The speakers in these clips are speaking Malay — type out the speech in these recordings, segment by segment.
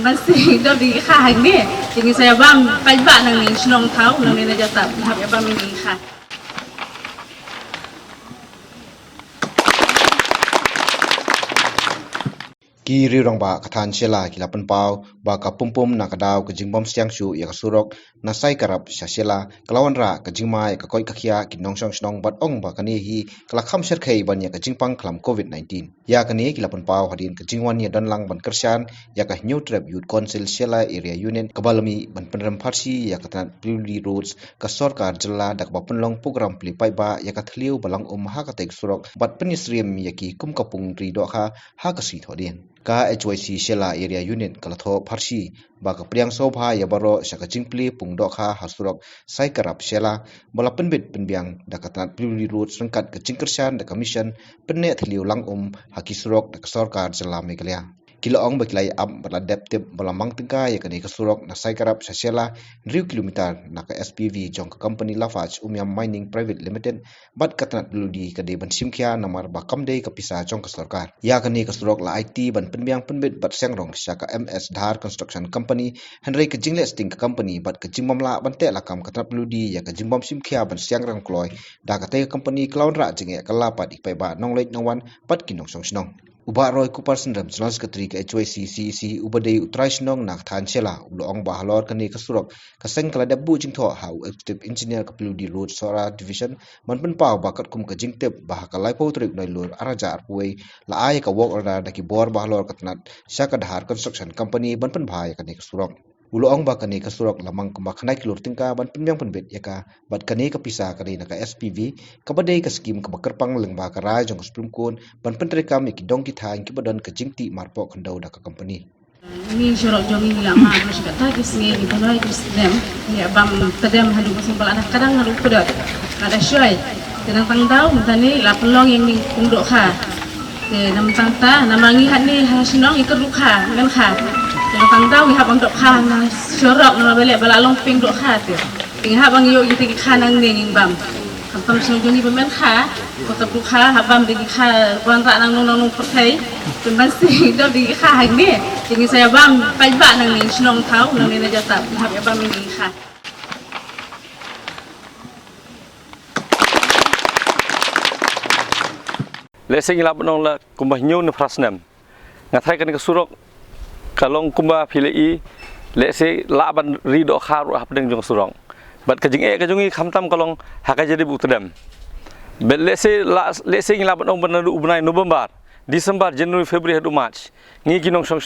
masih dari kah ni, jadi saya bang pajak nang ni senong tahu nang ni aja tak, habis bang ini kah. Ki rirong ba kathan shela kila penpau ba ka pumpum na kadau ke jingbom siang shu ya surok na sai karap sha shela kalawan ra ke jingmai ka koi kakhia ki nongsong snong bat ong ba kani hi kala kham sher khei ban ya ka jingpang klam covid 19 ya kani kila penpau hadin ke jingwan ya dan lang ban kersian ya ka new trap youth council shela area union kabalami ban penram pharsi ya ka tan puli roads ka sarkar jilla dak ba penlong program pli pai ba ya ka thliu balang ha ka tek surok bat penisriem ya ki kum kapung ri do kha ha ka si thodin ka HYC Shela area unit kalatho pharsi ba ka priang sobha ya baro shaka jingpli pungdo kha hasurok sai karap Shela bola penbit penbiang dakatan pli road sengkat ke jingkersan da commission penne thliu lang hakisurok da sarkar jala megalya kilo ong baklai am bala depte bala mangtingka ya kani kasurok na sai karap sa Shela 3 kilometer na ka SPV jong ka company Lafaj Umyam Mining Private Limited bat katanat ludi ka de ban simkhia namar ba kamde ka pisa jong ka sarkar ya kani kasurok la IT ban penbiang penbit bat sengrong sya ka MS Dhar Construction Company Henry ka jingle sting ka company bat ka jingmam la ban te lakam katanat ludi ya ka jingbam simkhia ban siangrang kloy da ka te company cloud ra jinge ka lapat ikpai ba nongleit nongwan bat kinong song snong Uba Roy Kuparsan Ram General Secretary ke HYC CEC Ubadei Utraisnong nak than chela ulong ba halor kani kasurok kaseng kala dabu jingtho ha executive engineer ka di road sora division man pen pau bakat kum ka jingtep bah ka lai potrik noi lur araja arpuai la ai ka work order daki bor ba halor katnat syaka Dhar construction company ban pen bhai kani kasurok ulong ba kani kasurok lamang kuma khanai kilur tingka ban penbyang penbet yaka bat kani ka pisa kani naka SPV ka badai ka skim ka bakarpang leng ba ka rai jong supreme court ban pentre kam ki dong ki thain ki badan ka jingti marpo khandau da ka company Ini syarok jongi nila ma mas kata kisni ni balai kisnem ya bam tadam halu masing bala kadang halu kudat ada syai tenang tangdau mentani la pelong yang ni pundok kha te nam tang ta namangi hat ni hasinong ikut lukha kan kha tenang tangdau ya bang dok kha na syarok na balik bala long ping dok kha te ting ha bang yo yiti kha nang ni nging bam kam sing jongi bemen kha ko ta lukha ha bam di kha wan ra nang nong perthai masih dari kah ni jadi saya bang pajak nang ni senong tahu nang ni aja tak habis bang ini kah Lesing ilap nong la kumbah nyu ne prasnam ngathai kan ke surok kalong kumbah pilei lese la ban rido kharu hap deng jong surong bat ka jing e ka jongi khamtam kalong haka jadi butdam bet lese ilap nong banadu ubnai November Disember, Januari, Februari, hadu March. Ngi kinong song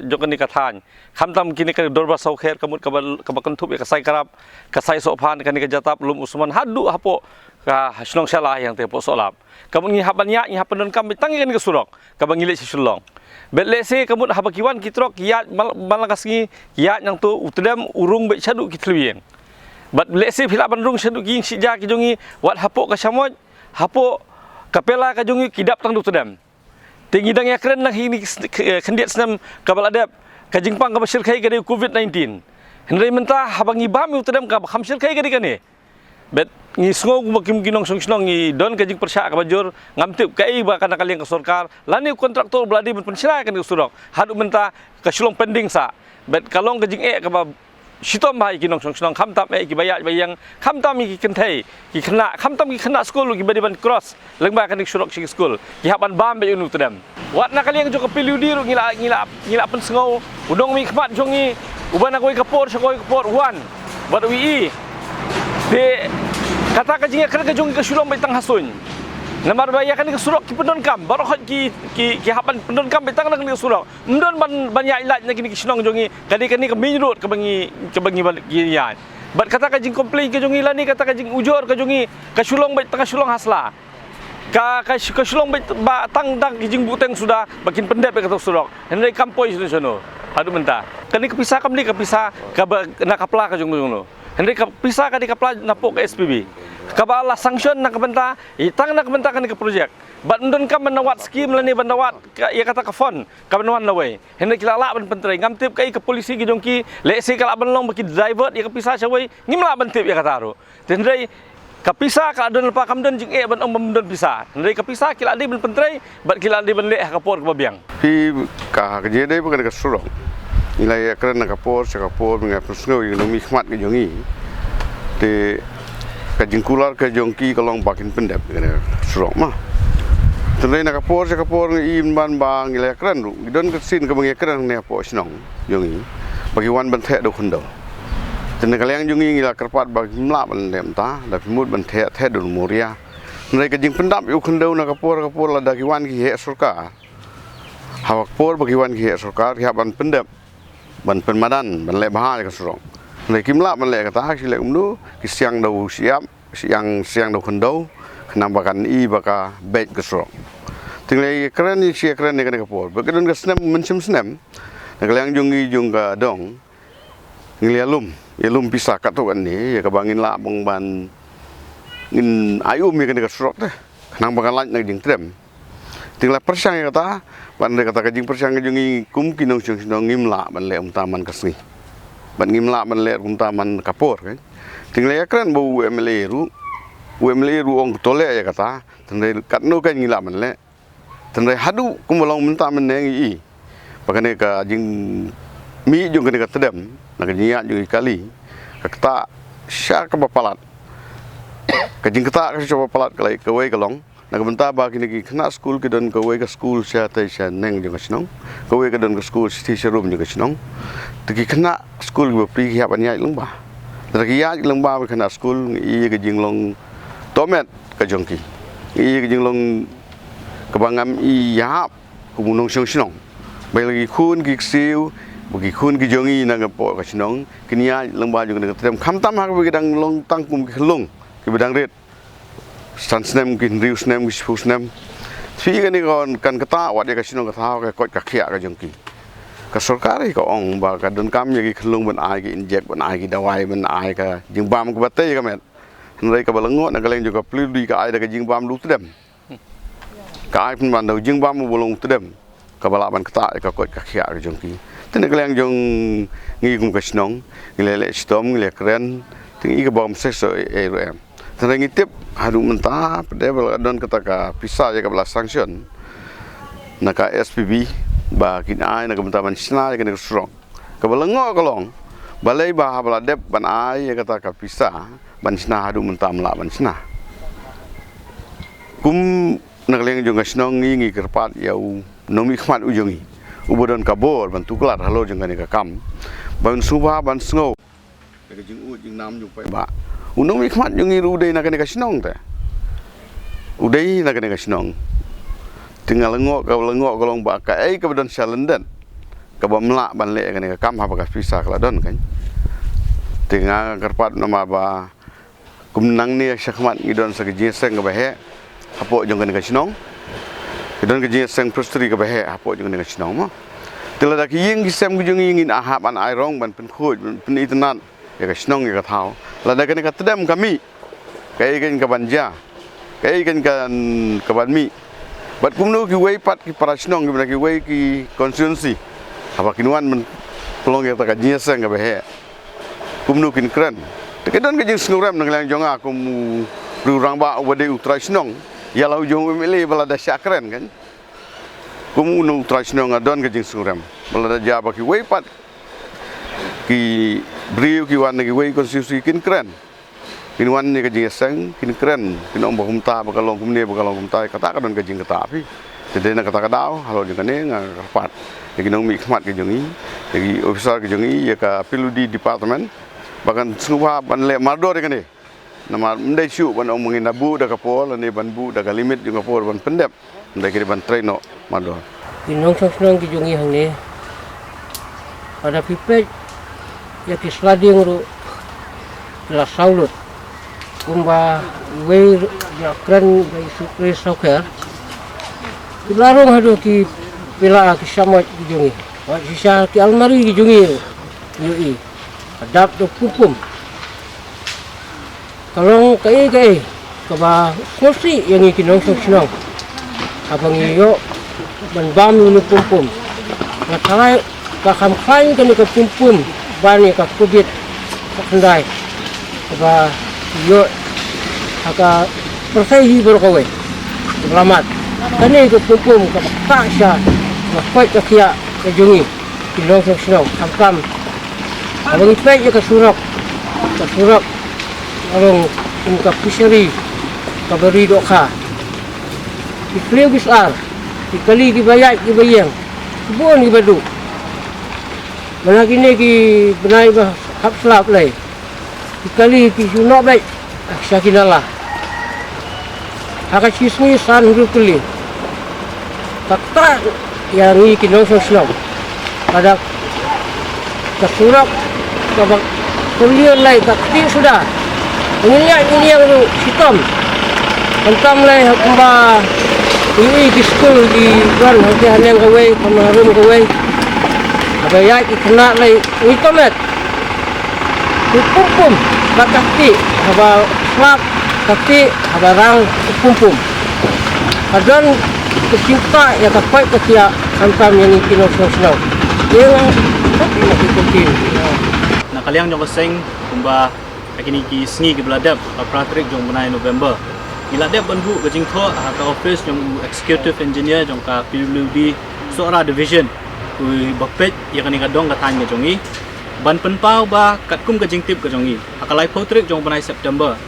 joka ni kathan. Khamtam kini ka dorba saukher kamut kabakan thup ya kasai karap, kasai sophan kani ka jatap lum usman hadu hapo ka hasnong salah yang te po solap. Kamut ngi haban ya ngi hapan don kam tangi kani ka surok. Kabang ngile si sulong. Belese kamut habakiwan kitrok ya malakas ngi ya yang tu utdam urung be chadu kitlien. Bat lese philaban rung chadu ging sija ki jongi wat hapo ka samoj hapo kapela ka jongi kidap tang utdam. Tinggi dang ya keren nak ini kendiat senam kabal adab kajingpang kabal syirkai kadi COVID-19. Henry mentah habang ibam itu terdam kabal ham syirkai kadi kani. Bet ngi sngog makim ginong song ngi don kajing persya kabajur ngamtip kai ba kana kaliang ke sarkar lani kontraktor beladi pensyara kan surok. Hadu mentah kasulong pending sa. Bet kalong kajing kabal Sitom bahai kinong song khamtam ki bayang khamtam ki kentai ki kena khamtam ki kena school ki badiban cross lengba kan surok si school ki haban bam be unu tedam wat nak kaliang jo kapiliu diru ngila pen sengau udong mi khmat jongi ubana koi kapor sakoi kapor wan wat wi de kata ka jinga kena ka jongi ka sulong bai tang hasun namar baya kan ke surok ki pendon kam baru ki haban pendon kam betang nang ke surok mendon ban ya ilat nak ki sinong jongi kadi ke main road ke bangi ki ya bat kata ka jing komplain ke jongi lani kata ka jing ujor ke jongi ka sulong bai tang sulong hasla ka sulong bai ba tang ki jing buteng sudah bakin pendep ke surok henry kampoi sono adu mentah kani kepisah kam ni kepisah ka nak kapla ka jong no henry kepisah ka di kapla napok ke SPB kabala sanction nak benta itang nak benta kan ke projek bandon kam menawat skim lani bandawat ya kata ka fon ka banwan lawai hendak kilala ban pentrei ngamtip kai ke polisi gi jongki lesi kala banlong baki driver ya kapisa sawai ngimla bantip ya kata ro tendrei kapisa ka adon lepa kamdon jing ban bandon pisa hendai kapisa kila di ban pentrei bat kila di ban le ka por ke babiang pi ka je dai ba ka surok nilai keren nak kapor mengai persengau yang nomi khmat ke jongi te kajing kular ke jongki kalong bakin pendap kena surok mah tenai nak kapor im ban bang nilai keren ru don ke sin ke mengai keren ne po snong jongi bagi wan ban the do khundau tenai kaliang jongi nilai kerpat bagi mla ban lem ta da pimut ban the do moria tenai kajing pendap yu khundau nak kapor la da ki wan ki he surkar hawak por bagi wan ki he surkar ki ban pendap ban penmadan ban le bahal ka surong nei kimla ban le ka ta si le umnu ki siang dau siap siang dau khondau khnam bakan I baka bet ka surong tingle keren ni si keren ni ka por bagadon ka snem mensim snem nak lang jungi jung ka dong nglialum yalum pisah ka to kan ni ya ka bangin la bang ban ngin ayu mi ka surok teh khnam bakan lan nak jing trem tinggal persang ya kata, ban kata kajing persang kajungi kum kinong sinong ngimla ban le taman kasni, ban ngimla ban le taman kapor kan, tinggal ya keren bau UMLA ru ong tole ya kata, tandai katno kan ngila ban le, tandai hadu kumulong taman nengi I, pakane kajing mi jung kene katedam, nak nyiat jung kali, kata syak kebapalat, kajing kata coba palat kalai kawai kalong. Nak bentar bagi ni kena school ke dan kawai ke school saya tai saya neng juga senang, kawai ke dan ke school teacher room juga senang. Tapi kena school ke pergi hiap anyai lembah. Tapi hiap lembah kena school I ke jinglong tomat ke jongki, I ke jinglong kebangam I yap kumunong senang. Bagi kun ke siu, bagi kun ke jongi nak po ke senang, kenia lembah juga nak terem. Kamtam hak bagi dang long tangkum ke long ke bedang red. Sansnem kin riusnem gisfusnem si kan ni kan kata wat dia kasino kata ka kot ka khia ka jongki ka sarkari ka ong ba ka don kam ye khlung ban ai ki inject ban ai ki dawai ban ai ka jingbam ka bate ka met nrai ka balangot na kaleng juga pludi ka ai da ka jingbam lu tedem ka ai pun ban do jingbam bolong tedem ka bala ban kata ka kot ka khia ka jongki ten kaleng jong ngi kum ka snong ngile stom ngile kren ting I ka bom seso em tandang itip hadu mentah pedebel don ketaka pisah ya kabla sanction naka SPB ba kin ai naka mentah man sna ya kena surong kabalengo kolong balai ba habla dep ban ai ya ketaka pisah ban sna hadu mentah mla ban sna kum nakleng jong snong ngi kerpat ya nomi khmat ujongi ubodon kabor ban tuklar halo jong kani ka kam ban suba ban sngo ka jing jing nam jong pai ba unong mi khmat yung iruday na kani kasinong ta uday na kani kasinong tinggal lengok kolong ba ka ai ka badon salendan ka bamla ban le kani ka kam ha ka pisah kala don kan tinggal kerpat nama ba kumnang ni syakmat ngidon sa jeseng ka bahe apo jong kani kasinong idon ka jeseng prostri ka bahe apo jong kani kasinong mo tila da ki ying gisem jong ngin ahap an airong ban pen khoj pen itnat ya kasinong ya ka thau lada kan katedam kami kai kan ka banja kai kan ka banmi bat kumnu ki wei pat ki parasnong ki wei ki constituency apa kinwan men pelong ya ta ka nyeseng ka behe kumnu kin kren tekedon ka jing snurem nang lang jonga kum rurang ba wade utrasnong ya lau jong emile balada syakren kan kumu nu utrasnong adon ka jing snurem balada jaba ki wei pat ki beriu ki wan ki wei konstitusi kin keren kin wan ni ka jeseng kin keren kin om bahum ta bakalong kumne bakalong kumta kata ka don ka jing kata api tede na kata kadau halo jeng kane ngapat ki nong mi khmat ki jongi ki officer ki jongi ya ka piludi department bahkan suha ban le mardo de kane nama mendai syu ban om ngin nabu da ka pol ne ban bu da ka limit jung ka pol ban pendep mendai ki ban traino mardo kinong song ki jongi hang ne ada pipet ya kislading ru la saulut kumba wei ya kran bai sukre soker kilarong hadu ki pila ki samot ki jungi wa sisa ki almari ki jungi yui adap do pupum kalong kai kaba kursi yang ikinong senong abang iyo ban bam ni pupum na talai ka kham khain kan ka pupum bani ka kubit kendai ba yo aka persai berkowe selamat kani ko pupum ka taksa ka fight ka kia ka jungi kinong song angkam abang ipek ya kasurak abang ingka fishery kabari doka ikliu besar ikali gibayat gibayang buon gibadu mana kini ki benai bah hap selap lai ikali ki sunok baik syakinalah haka sismi san hidup keli kata yang ini kinong song pada kasurak kabak kuliah lai kakti sudah ini yang hitam hentam lai hakamba ini di school di luar nanti hanya kawai kamarum kawai apa ya kena lai itomet pum kakti apa slap kakti apa rang pum kadang kecinta ya kapai ketia hentam yang kinong song yang tapi lagi penting na kaliang jong kaseng kumba akini ki sngi ki bladap apratrik jong benai November iladap banbu ke jing tho ka office jong executive engineer jong ka PWD Sora division ku bapet ya kani ka dong ka tanya jongi ban penpau ba kat kum ke jing tip ke jongi akalai potrik jong benai September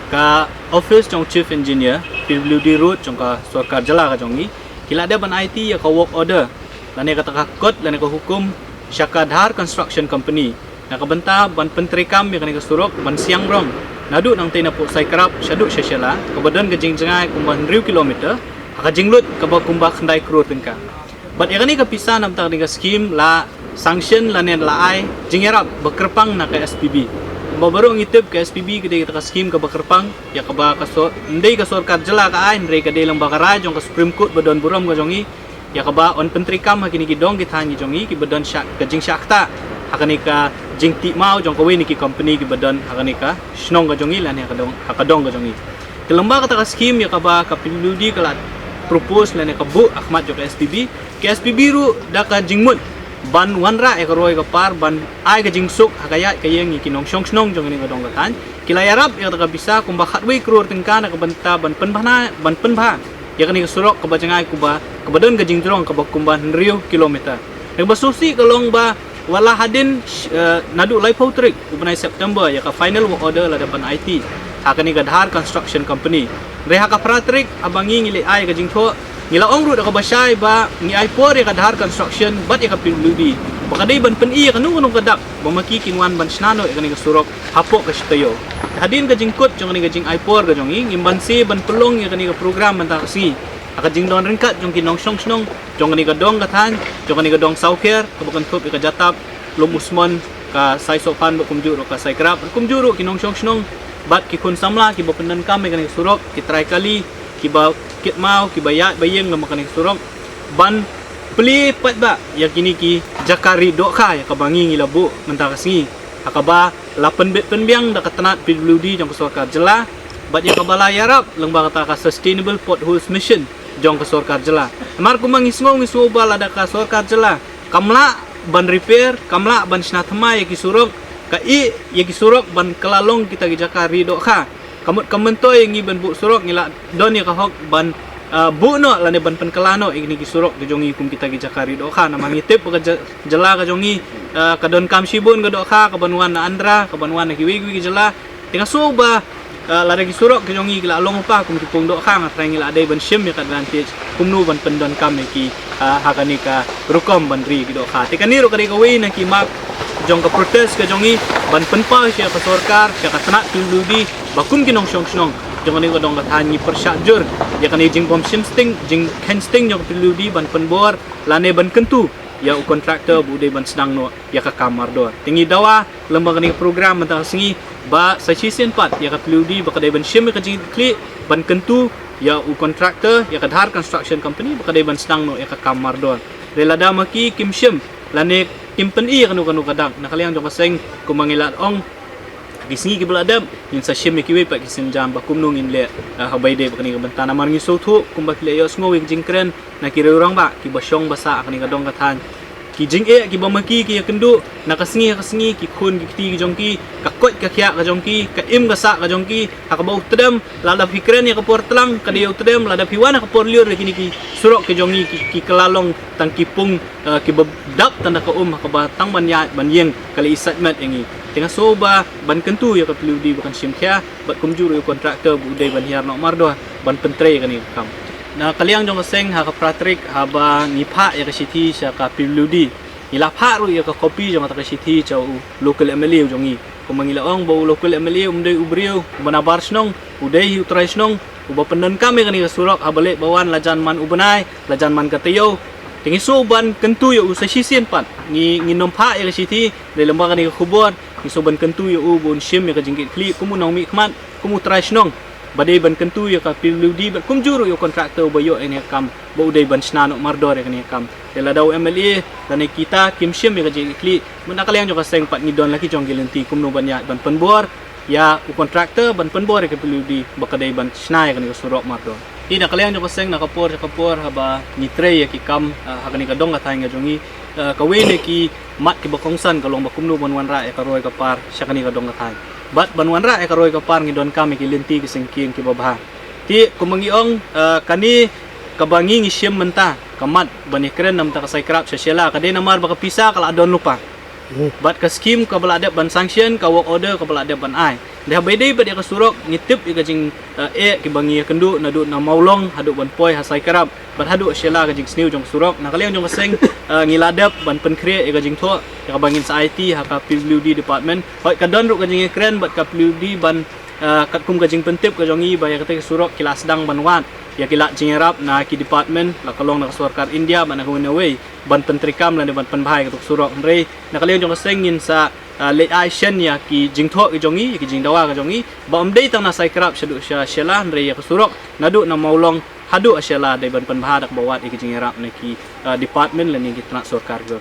ka office jong chief engineer PWD road jong ka Sarkar Jala ka jongi iladap ban IT ya ka work order lane ka takakot lane ka hukum Syakadhar Construction Company nakabenta ban pentrikam yang kani kasurok ban siang rong nadu nang tena po sai krap syaduk syashala kabadan gajing jengai kumban riu kilometer aka jinglut kaba kumba khandai kro tengka bat yakani ka pisa nam ta dengan skim la sanction la nen la ai jingerap bekerpang na ka SPB babaru ngitip ka SPB gede ka skim ka bekerpang ya kaba kaso ndai ka Sarkar Jala ka ai ndai ka delang bakara jong ka Supreme Court badon buram ka jongi ya kaba on pentrikam hakini gidong githangi jongi ki badon syak gajing syakta hakani ka jingti mau jong kawe niki company ki badan hakani ka snong ga jongi lan hakadong ga jongi kelemba kata ka scheme ya kaba ka PWD kala propose lan ka bu Ahmad jok SPB ke SPB ru da ka jingmut ban wanra e ka roi ka par ban ai ka jingsuk hakaya ka yang ki nong shong snong jong ni ga dong ga tan kila yarap ya ka bisa kumba khatwe kror tengka na ka banta ban penbha ya kani ka surok ka bajangai kuba ka badan ga jingtrong ka kumba riu kilometer e basusi kalong ba wala hadin nadu lai potrik ubenai September ya ka final work order la depan IT hakani Gadhar Construction Company reha ka pratrik abangi ngili ai ka jingtho ngila ongru da ka basai ba ni ai por ya Gadhar Construction bat ya ka PWD bakadai ban pen i ka nung kadak bamaki kinwan ban snano ya kani ka surok hapok ka stayo hadin ka jingkot jong ni ka jing ai por ka jongi ngimban si ban pelong ya kani ka program ban ta si aka jing don ringkat jong kinong song snong jong ni ka dong ka than jong ni ka dong sauker ka bukan thup ka jatap lom usman ka sai sopan ba kumjuro ka sai krap kumjuro kinong song snong bat ki kun samla ki ba penan kam ka ni surok ki try kali ki ba kit mau ki bayat bayeng ngam ka ni surok ban pli pat ba yakini ki jakari dokha ya ka bangi ngilabu mentaka singi akaba 8 bit penbiang da katanat PWD jong Sarkar Jala bat ya kabala yarap lengba kata ka sustainable potholes mission jong ka Sarkar Jala mar kumang isngong bala da ka Sarkar Jala kamla ban repair kamla ban snathma ya ki surok ka i ya ki surok ban kelalong kita ki jakari dokha kamut kamentoy ngi ban bu surok ngila don ya ka hok ban bu no lane ban penkelano ini ki surok ke jongi kum kita ki jakari dokha na mangitip ka Jala ka jongi ka don kam shibun ka dokha ka banwan na andra ka banwan na kiwi ki Jala tinga soba lada ki surok ke jongi kila long pa kum ki pung dokha nga trang ngila adai ban shim ya ka advantage kum nu ban pendon kam ki hakani ka rukom ban ri ki dokha tikani ro ka wi na ki mak jong ka protest ka jongi ban penpa sia ka Sarkar sia ka tanak PWD bakum ki nong snong jong ni ko dong ka thanyi persyajur ya kan jing bom simsting jing kensting jong PWD ban penbor lane ban kentu ya kontraktor bude ban sedang no ya ka kamar do tingi dawa lembaga ni program mentang singi ba sa sisen pat ya ka PWD ba kadai ban shim ka jing kli ban kentu ya kontraktor ya Gadhar Construction Company ba kadai ban sedang no ya ka kamar do relada maki kim shim lane kim pen i kanu kadak nakaliang jong kaseng kumangilat ong gisingi ki beladam in sa shim ki we pa kisin jam ba kumnung in le habay de kani ka bantana man ngi sotu kumba ki le yos ngowi jingkren na ki rurang ba ki basyong basa kani ka dong kathan ki jing e ki bamaki ki kendu na kasingi ki khun ki ti ki jongki ka kot ka khya ka jongki ka im ka sa ka jongki ha ka bau tedem la da fikren ya ka por tlang ka de tedem la da piwana ka por liur kini ki surok ke jongi ki kelalong tang kipung ki bedap tanda ka ka batang ban yeng kali isatmet ingi tengah soba ban kentu ya ka PWD bukan simkya bat kumjuru kontraktor budai ban hiar nok mardo ban pentre kan ni kam na kaliang jong seng ha ka pratrik ha ba ngipa ya ka siti sya ka PWD ila pha ru ya ka kopi jong ta ka siti chau local MLA jongi kumangila ong bau local MLA umdai ubriu banabar snong udai utrai snong uba penden kami kan ka surok ha balik bawan lajan man ubenai lajan man katayo tingi soban kentu ya usai sisien pat ni nom pha ya ka siti de lembaga ni ka khubor ni soban kentu ya ubun sim ya ka jingkit kli kumu nong mi khmat kumu trai snong badai ban kentu ya ka PWD ban kumjuru ya kontraktor bayo ini kam ba udai ban snano mardor ya kan kam dela dau MLA dan kita kim sim ya ka jingkit kli mun nakaliang jo ka seng pat ni don laki jong gelenti kumno ban ya ban penbor ya kontraktor ban penbor ya ka PWD bakadai ban snai kan ka surok mardor ina kaliang jo ka seng nakapor haba nitre ya ki kam hakani ka dong ka thainga jongi kawene ki mat ki bakongsan kalong bakumno ban wanra ya ka roy ka par syakani ka dong ka thai bat banwan ra ekaroy ka par ngidon kami kilinti kisengking ki babah ti kumangiong kani kabangi ngisyem menta kamat bani keren nam ta kasai krap sosiala kade namar baka pisa kala adon lupa bat ka skim ka balade ban sanction ka work order ka balade ban ai dah bedai bat ka surok ngitip ka jing ki bangi kendu nadu na maulong hadu ban poi hasai krap bat hadu sosiala ka jing sniu jong surok na kaliang jong seng ngiladap ban pen create ka jing tho ka bangin sa IT ha ka PWD department hoi ka don ru ka jing keren bat ka PWD ban kat kum ka jing pentip ka jongi baya kata surok kila sedang ban wat ya kila jingerap na ki department la kalong na sarkar India ban ka away ban pentrikam la ban penbahai ka surok mre na kaliang jong sengin sa late Asian ya ki jingtho ki jongi ki jingdawa ka jongi ba umdei tang na sai krap shadu sya shela mre ya ka surok nadu na maulong hadu asyala dai ban penbahadak bawat ki jingerap na ki department la ni ki tnak sarkar go